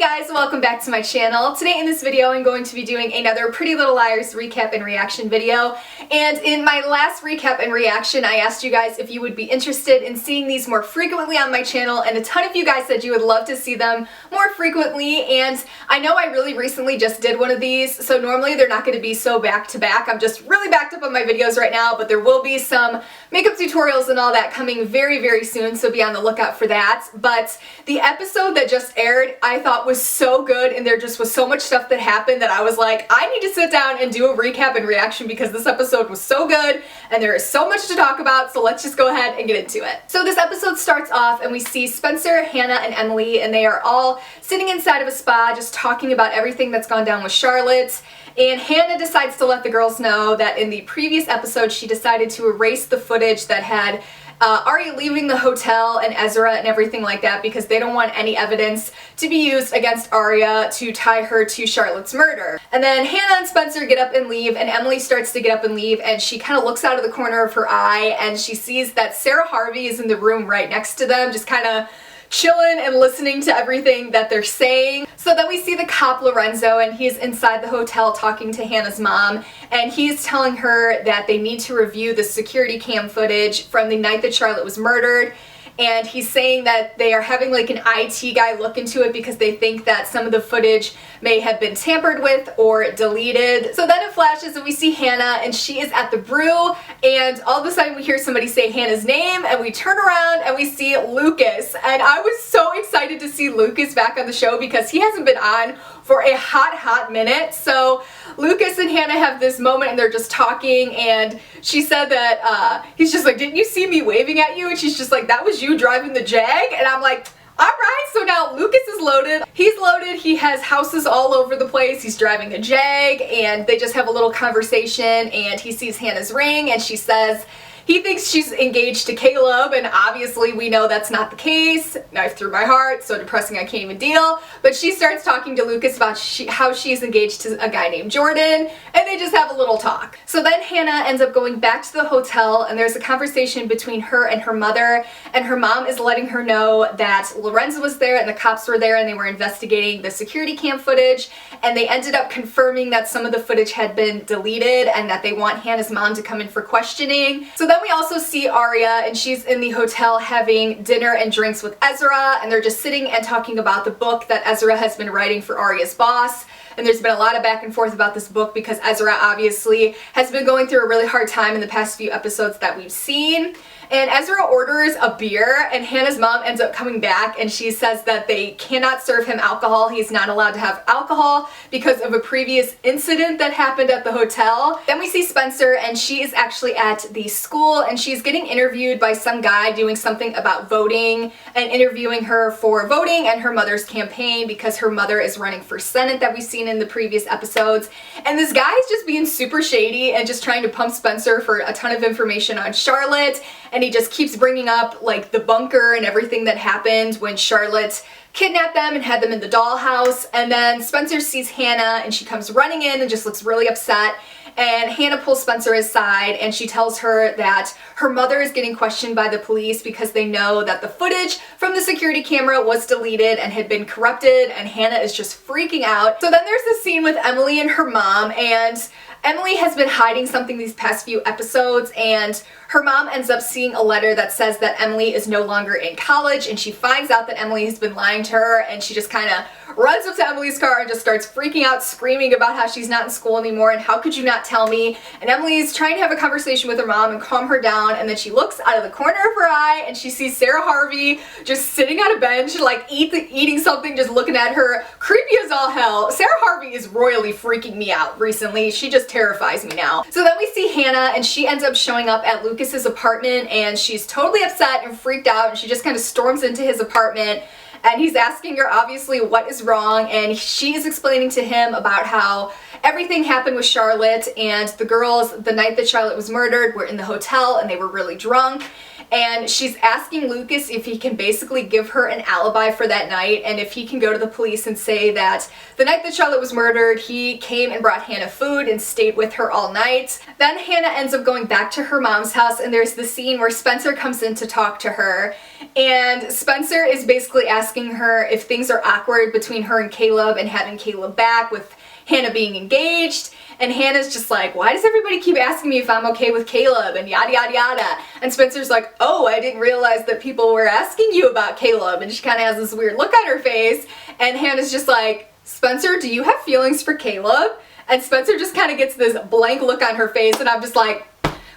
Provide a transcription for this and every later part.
Hey guys, welcome back to my channel. Today in this video I'm going to be doing another Pretty Little Liars recap and reaction video. And in my last recap and reaction I asked you guys if you would be interested in seeing these more frequently on my channel, and a ton of you guys said you would love to see them more frequently. And I know I really recently just did one of these, so normally they're not going to be so back to back. I'm just really backed up on my videos right now, but there will be some makeup tutorials and all that coming very soon, so be on the lookout for that. But the episode that just aired I thought was so good, and there just was so much stuff that happened that I was like, I need to sit down and do a recap and reaction because this episode was so good and there is so much to talk about, so let's just go ahead and get into it. So this episode starts off and we see Spencer, Hannah, and Emily, and they are all sitting inside of a spa just talking about everything that's gone down with Charlotte. And Hannah decides to let the girls know that in the previous episode she decided to erase the footage that had Arya leaving the hotel and Ezra and everything like that because they don't want any evidence to be used against Arya to tie her to Charlotte's murder. And then Hannah and Spencer get up and leave, and Emily starts to get up and leave, and she kind of looks out of the corner of her eye and she sees that Sarah Harvey is in the room right next to them, just kind of chilling and listening to everything that they're saying. So then we see the cop Lorenzo, and he's inside the hotel talking to Hannah's mom, and he's telling her that they need to review the security cam footage from the night that Charlotte was murdered. And he's saying that they are having like an IT guy look into it because they think that some of the footage may have been tampered with or deleted. So then it flashes and we see Hannah, and she is at the brew, and all of a sudden we hear somebody say Hannah's name, and we turn around and we see Lucas. And I was so excited to see Lucas back on the show because he hasn't been on for a hot minute. So Lucas and Hannah have this moment and they're just talking, and she said that he's just like, didn't you see me waving at you? And she's just like, that was you driving the Jag? And I'm like, alright, so now Lucas is loaded. He's loaded, he has houses all over the place, he's driving a Jag, and they just have a little conversation, and he sees Hannah's ring and she says he thinks she's engaged to Caleb, and obviously we know that's not the case. Knife through my heart, so depressing I can't even deal. But she starts talking to Lucas about how she's engaged to a guy named Jordan, and they just have a little talk. So then Hannah ends up going back to the hotel, and there's a conversation between her and her mother, and her mom is letting her know that Lorenzo was there and the cops were there and they were investigating the security cam footage, and they ended up confirming that some of the footage had been deleted and that they want Hannah's mom to come in for questioning. So then we also see Arya, and she's in the hotel having dinner and drinks with Ezra, and they're just sitting and talking about the book that Ezra has been writing for Arya's boss. And there's been a lot of back and forth about this book because Ezra obviously has been going through a really hard time in the past few episodes that we've seen. And Ezra orders a beer, and Hannah's mom ends up coming back and she says that they cannot serve him alcohol. He's not allowed to have alcohol because of a previous incident that happened at the hotel. Then we see Spencer, and she is actually at the school, and she's getting interviewed by some guy doing something about voting and interviewing her for voting and her mother's campaign because her mother is running for Senate that we've seen in the previous episodes. And this guy is just being super shady and just trying to pump Spencer for a ton of information on Charlotte. And he just keeps bringing up like the bunker and everything that happened when Charlotte kidnapped them and had them in the dollhouse. And then Spencer sees Hannah, and she comes running in and just looks really upset. And Hannah pulls Spencer aside, and she tells her that her mother is getting questioned by the police because they know that the footage from the security camera was deleted and had been corrupted, and Hannah is just freaking out. So then there's this scene with Emily and her mom, and Emily has been hiding something these past few episodes, and her mom ends up seeing a letter that says that Emily is no longer in college, and she finds out that Emily has been lying to her, and she just kind of runs up to Emily's car and just starts freaking out, screaming about how she's not in school anymore and how could you not tell me. And Emily's trying to have a conversation with her mom and calm her down, and then she looks out of the corner of her eye and she sees Sarah Harvey just sitting on a bench like eating something, just looking at her, creepy as all hell. Sarah Harvey is royally freaking me out recently. She just terrifies me now. So then we see Hannah, and she ends up showing up at Lucas's apartment, and she's totally upset and freaked out, and she just kind of storms into his apartment. And he's asking her obviously what is wrong, and she is explaining to him about how everything happened with Charlotte, and the girls the night that Charlotte was murdered were in the hotel and they were really drunk. and she's asking Lucas if he can basically give her an alibi for that night, and if he can go to the police and say that the night that Charlotte was murdered, he came and brought Hannah food and stayed with her all night. Then Hannah ends up going back to her mom's house, and there's the scene where Spencer comes in to talk to her, and Spencer is basically asking her if things are awkward between her and Caleb and having Caleb back with Hannah being engaged. And Hannah's just like, why does everybody keep asking me if I'm okay with Caleb and yada yada yada? And Spencer's like, oh, I didn't realize that people were asking you about Caleb. And she kind of has this weird look on her face. And Hannah's just like, Spencer, do you have feelings for Caleb? And Spencer just kind of gets this blank look on her face, and I'm just like,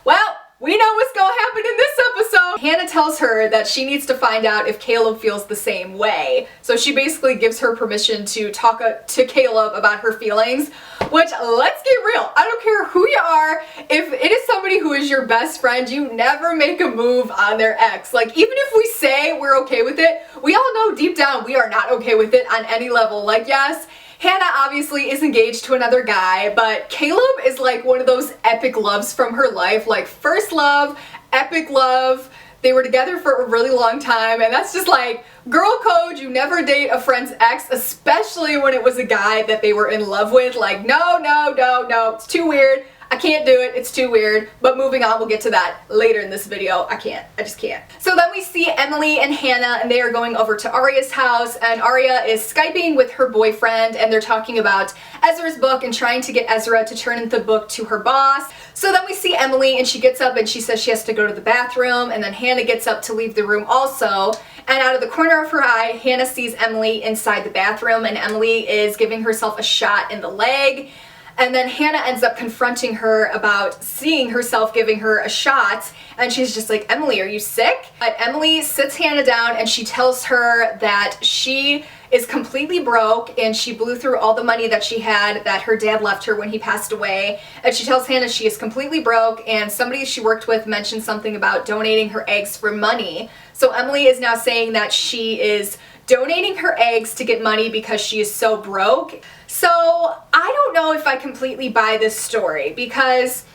well, we know what's gonna happen in this episode. Hannah tells her that she needs to find out if Caleb feels the same way. So she basically gives her permission to talk to Caleb about her feelings, which, let's get real, I don't care who you are, if it is somebody who is your best friend, you never make a move on their ex. Like, even if we say we're okay with it, we all know deep down we are not okay with it on any level. Like, yes, Hannah obviously is engaged to another guy, but Caleb is like one of those epic loves from her life, like first love, epic love. They were together for a really long time, and that's just like girl code. You never date a friend's ex, especially when it was a guy that they were in love with. Like, no, no, no, no, it's too weird. I can't do it, it's too weird. But moving on, we'll get to that later in this video. I just can't. So then we see Emily and Hannah, and they are going over to Aria's house, and Aria is Skyping with her boyfriend, and they're talking about Ezra's book and trying to get Ezra to turn in the book to her boss. So then we see Emily, and she gets up and she says she has to go to the bathroom, and then Hannah gets up to leave the room also. And out of the corner of her eye, Hannah sees Emily inside the bathroom, and Emily is giving herself a shot in the leg. And then Hannah ends up confronting her about seeing herself giving her a shot, and she's just like, Emily, are you sick? But Emily sits Hannah down and she tells her that she is completely broke and she blew through all the money that she had that her dad left her when he passed away. And she tells Hannah she is completely broke, and somebody she worked with mentioned something about donating her eggs for money. So Emily is now saying that she is donating her eggs to get money because she is so broke. So I don't know if I completely buy this story, because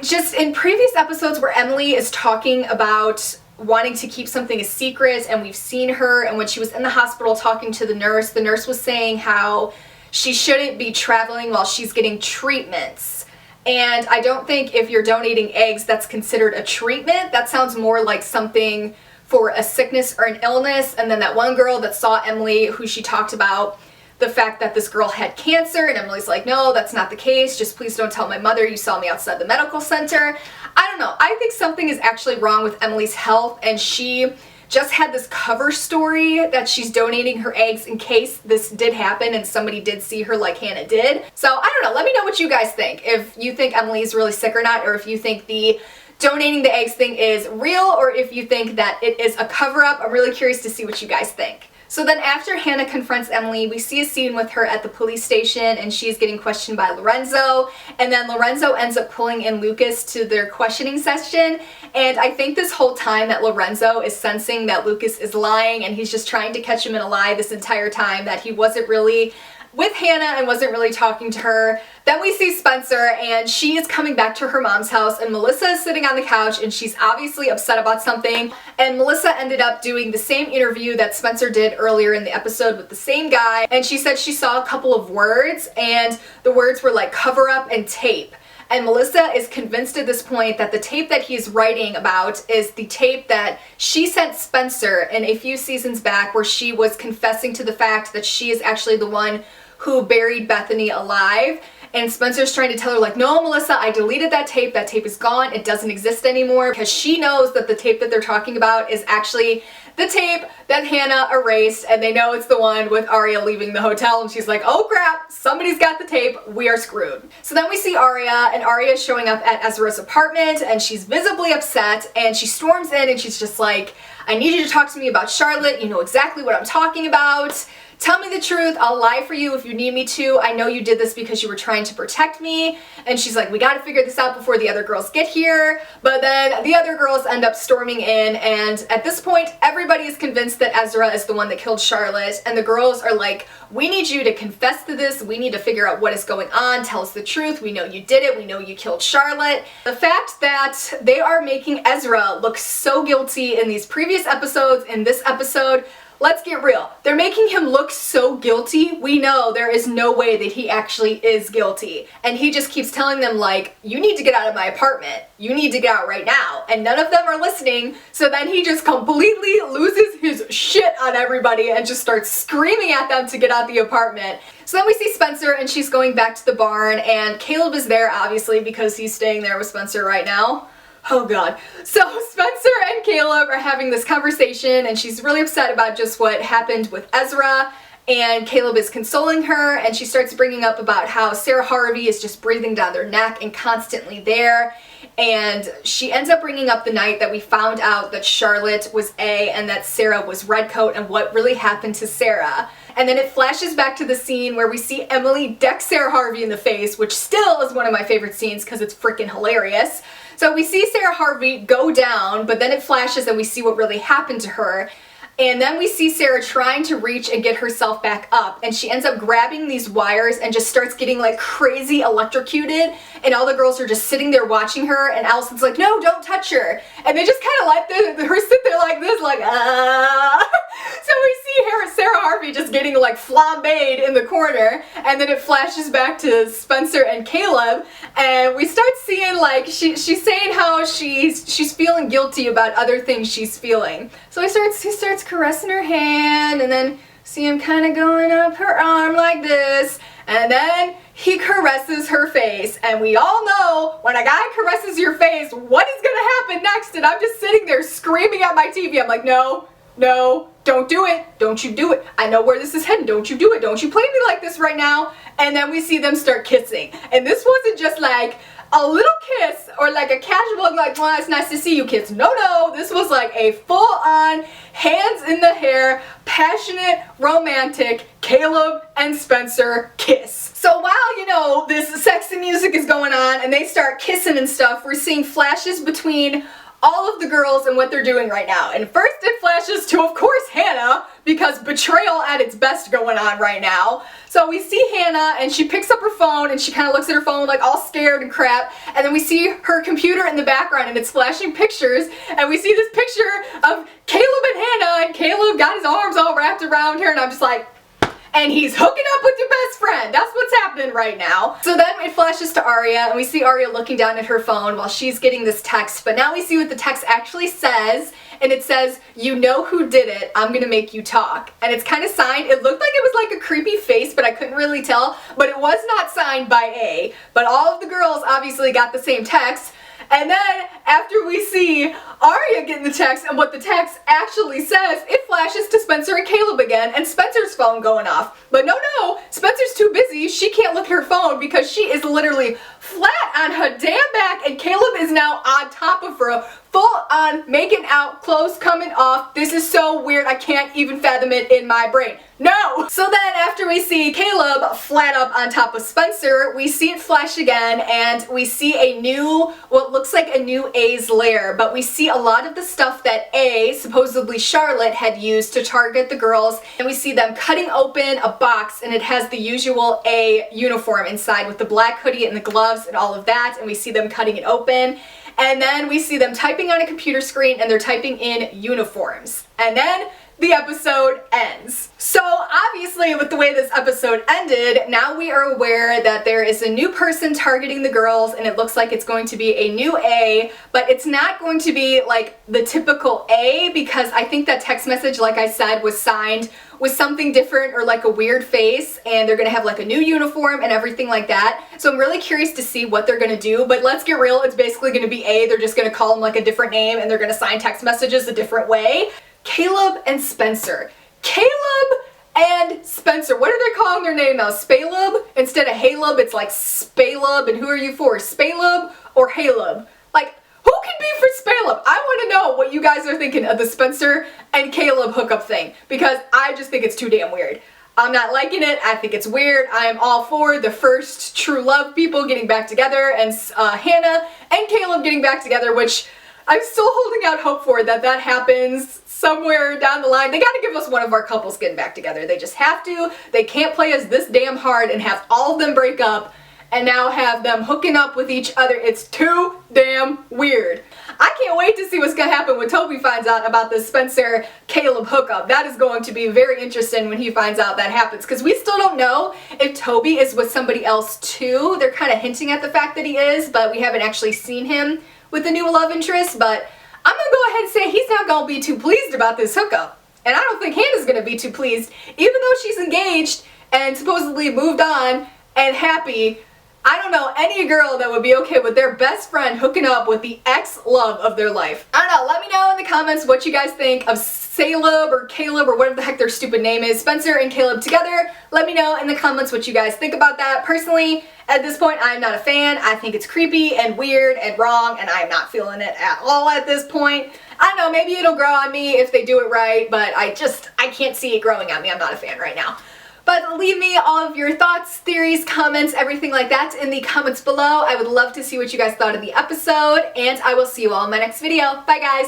just in previous episodes where Emily is talking about wanting to keep something a secret, and we've seen her, and when she was in the hospital talking to the nurse was saying how she shouldn't be traveling while she's getting treatments. And I don't think if you're donating eggs that's considered a treatment. That sounds more like something for a sickness or an illness. And then that one girl that saw Emily, who she talked about the fact that this girl had cancer, and Emily's like, no, that's not the case, just please don't tell my mother you saw me outside the medical center. I don't know, I think something is actually wrong with Emily's health, and she just had this cover story that she's donating her eggs in case this did happen and somebody did see her like Hannah did. So I don't know, let me know what you guys think, if you think Emily is really sick or not, or if you think the donating the eggs thing is real, or if you think that it is a cover-up. I'm really curious to see what you guys think. So then after Hannah confronts Emily, we see a scene with her at the police station, and she's getting questioned by Lorenzo, and then Lorenzo ends up pulling in Lucas to their questioning session, and I think this whole time that Lorenzo is sensing that Lucas is lying, and he's just trying to catch him in a lie this entire time, that he wasn't really with Hannah and wasn't really talking to her. Then we see Spencer, and she is coming back to her mom's house, and Melissa is sitting on the couch, and she's obviously upset about something. And Melissa ended up doing the same interview that Spencer did earlier in the episode with the same guy, and she said she saw a couple of words, and the words were like cover up and tape. And Melissa is convinced at this point that the tape that he's writing about is the tape that she sent Spencer in a few seasons back, where she was confessing to the fact that she is actually the one who buried Bethany alive. And Spencer's trying to tell her like, no, Melissa, I deleted that tape is gone, it doesn't exist anymore, because she knows that the tape that they're talking about is actually the tape that Hannah erased, and they know it's the one with Aria leaving the hotel, and she's like, oh crap, somebody's got the tape, we are screwed. So then we see Aria, and Aria is showing up at Ezra's apartment, and she's visibly upset, and she storms in, and she's just like, I need you to talk to me about Charlotte, you know exactly what I'm talking about. tell me the truth, I'll lie for you if you need me to. I know you did this because you were trying to protect me. And she's like, we gotta figure this out before the other girls get here. But then the other girls end up storming in, and at this point, everybody is convinced that Ezra is the one that killed Charlotte, and the girls are like, we need you to confess to this, we need to figure out what is going on, tell us the truth, we know you did it, we know you killed Charlotte. The fact that they are making Ezra look so guilty in these previous episodes, in this episode, let's get real. They're making him look so guilty, we know there is no way that he actually is guilty. And he just keeps telling them like, you need to get out of my apartment. You need to get out right now. And none of them are listening, so then he just completely loses his shit on everybody and just starts screaming at them to get out the apartment. So then we see Spencer, and she's going back to the barn, and Caleb is there obviously because he's staying there with Spencer right now. Oh god. So Spencer and Caleb are having this conversation, and she's really upset about just what happened with Ezra, and Caleb is consoling her, and she starts bringing up about how Sarah Harvey is just breathing down their neck and constantly there, and she ends up bringing up the night that we found out that Charlotte was A and that Sarah was Redcoat and what really happened to Sarah. And then it flashes back to the scene where we see Emily deck Sarah Harvey in the face, which still is one of my favorite scenes because it's freaking hilarious. So we see Sarah Harvey go down, but then it flashes and we see what really happened to her. And then we see Sarah trying to reach and get herself back up, and she ends up grabbing these wires and just starts getting like crazy electrocuted, and all the girls are just sitting there watching her, and Allison's like, no, don't touch her. And they just kind of let her sit there like this, like, ah. So we see her, Sarah Harvey just getting like flambéed in the corner, and then it flashes back to Spencer and Caleb, and we start seeing like, she's saying how she's feeling guilty about other things she's feeling. So he starts caressing her hand, and then see him kind of going up her arm like this, and then he caresses her face. And we all know when a guy caresses your face, what is gonna happen next? And I'm just sitting there screaming at my TV. I'm like, no, no, don't do it. Don't you do it. I know where this is heading. Don't you do it. Don't you play me like this right now. And then we see them start kissing. And this wasn't just like a little kiss or like a casual like, well, it's nice to see you kiss. No, no, this was like a full-on, hands in the hair, passionate, romantic Caleb and Spencer kiss. So while, you know, this sexy music is going on and they start kissing and stuff, we're seeing flashes between all of the girls and what they're doing right now. And first it flashes to, of course, Hannah, because betrayal at its best going on right now. So we see Hannah, and she picks up her phone, and she kind of looks at her phone like all scared and crap, and then we see her computer in the background, and it's flashing pictures, and we see this picture of Caleb and Hannah, and Caleb got his arms all wrapped around her, and I'm just like, and he's hooking up with your best friend. That's what's happening right now. So then it flashes to Aria, and we see Aria looking down at her phone while she's getting this text, but now we see what the text actually says, and it says, you know who did it, I'm gonna make you talk. And it's kind of signed, it looked like it was like a creepy face, but I couldn't really tell, but it was not signed by A. But all of the girls obviously got the same text. And then, after we see Aria getting the text and what the text actually says, it flashes to Spencer and Caleb again, and Spencer's phone going off. But no, Spencer's too busy, she can't look at her phone because she is literally flat on her damn back, and Caleb is now on top of her, full on making out, clothes coming off. This is so weird, I can't even fathom it in my brain. No! So then after we see Caleb flat up on top of Spencer, we see it flash again, and we see a new, what looks like a new A's lair, but we see a lot of the stuff that A, supposedly Charlotte, had used to target the girls, and we see them cutting open a box, and it has the usual A uniform inside with the black hoodie and the gloves and all of that, and we see them cutting it open. And then we see them typing on a computer screen, and they're typing in uniforms. And then the episode ends. So obviously with the way this episode ended, now we are aware that there is a new person targeting the girls, and it looks like it's going to be a new A, but it's not going to be like the typical A, because I think that text message, like I said, was signed with something different or like a weird face, and they're gonna have like a new uniform and everything like that. So I'm really curious to see what they're gonna do, but let's get real, it's basically gonna be A. They're just gonna call them like a different name, and they're gonna sign text messages a different way. Caleb and Spencer. Caleb and Spencer. What are they calling their name now? SPALEB? Instead of HALEB, it's like SPALEB. And who are you for? SPALEB or HALEB? Like, who can be for SPALEB? I want to know what you guys are thinking of the Spencer and Caleb hookup thing, because I just think it's too damn weird. I'm not liking it. I think it's weird. I am all for the first true love people getting back together, and Hannah and Caleb getting back together, which I'm still holding out hope for that happens somewhere down the line. They gotta give us one of our couples getting back together. They just have to. They can't play us this damn hard and have all of them break up and now have them hooking up with each other. It's too damn weird. I can't wait to see what's gonna happen when Toby finds out about this Spencer-Caleb hookup. That is going to be very interesting when he finds out that happens, because we still don't know if Toby is with somebody else too. They're kind of hinting at the fact that he is, but we haven't actually seen him with the new love interest. But I'm gonna go ahead and say he's not gonna be too pleased about this hookup. And I don't think Hannah's gonna be too pleased, even though she's engaged and supposedly moved on and happy. I don't know any girl that would be okay with their best friend hooking up with the ex-love of their life. I don't know, let me know in the comments what you guys think of SPALEB or Caleb or whatever the heck their stupid name is, Spencer and Caleb together. Let me know in the comments what you guys think about that. Personally, at this point, I'm not a fan. I think it's creepy and weird and wrong, and I'm not feeling it at all at this point. I don't know, maybe it'll grow on me if they do it right, but I can't see it growing on me. I'm not a fan right now. But leave me all of your thoughts, theories, comments, everything like that in the comments below. I would love to see what you guys thought of the episode, and I will see you all in my next video. Bye, guys!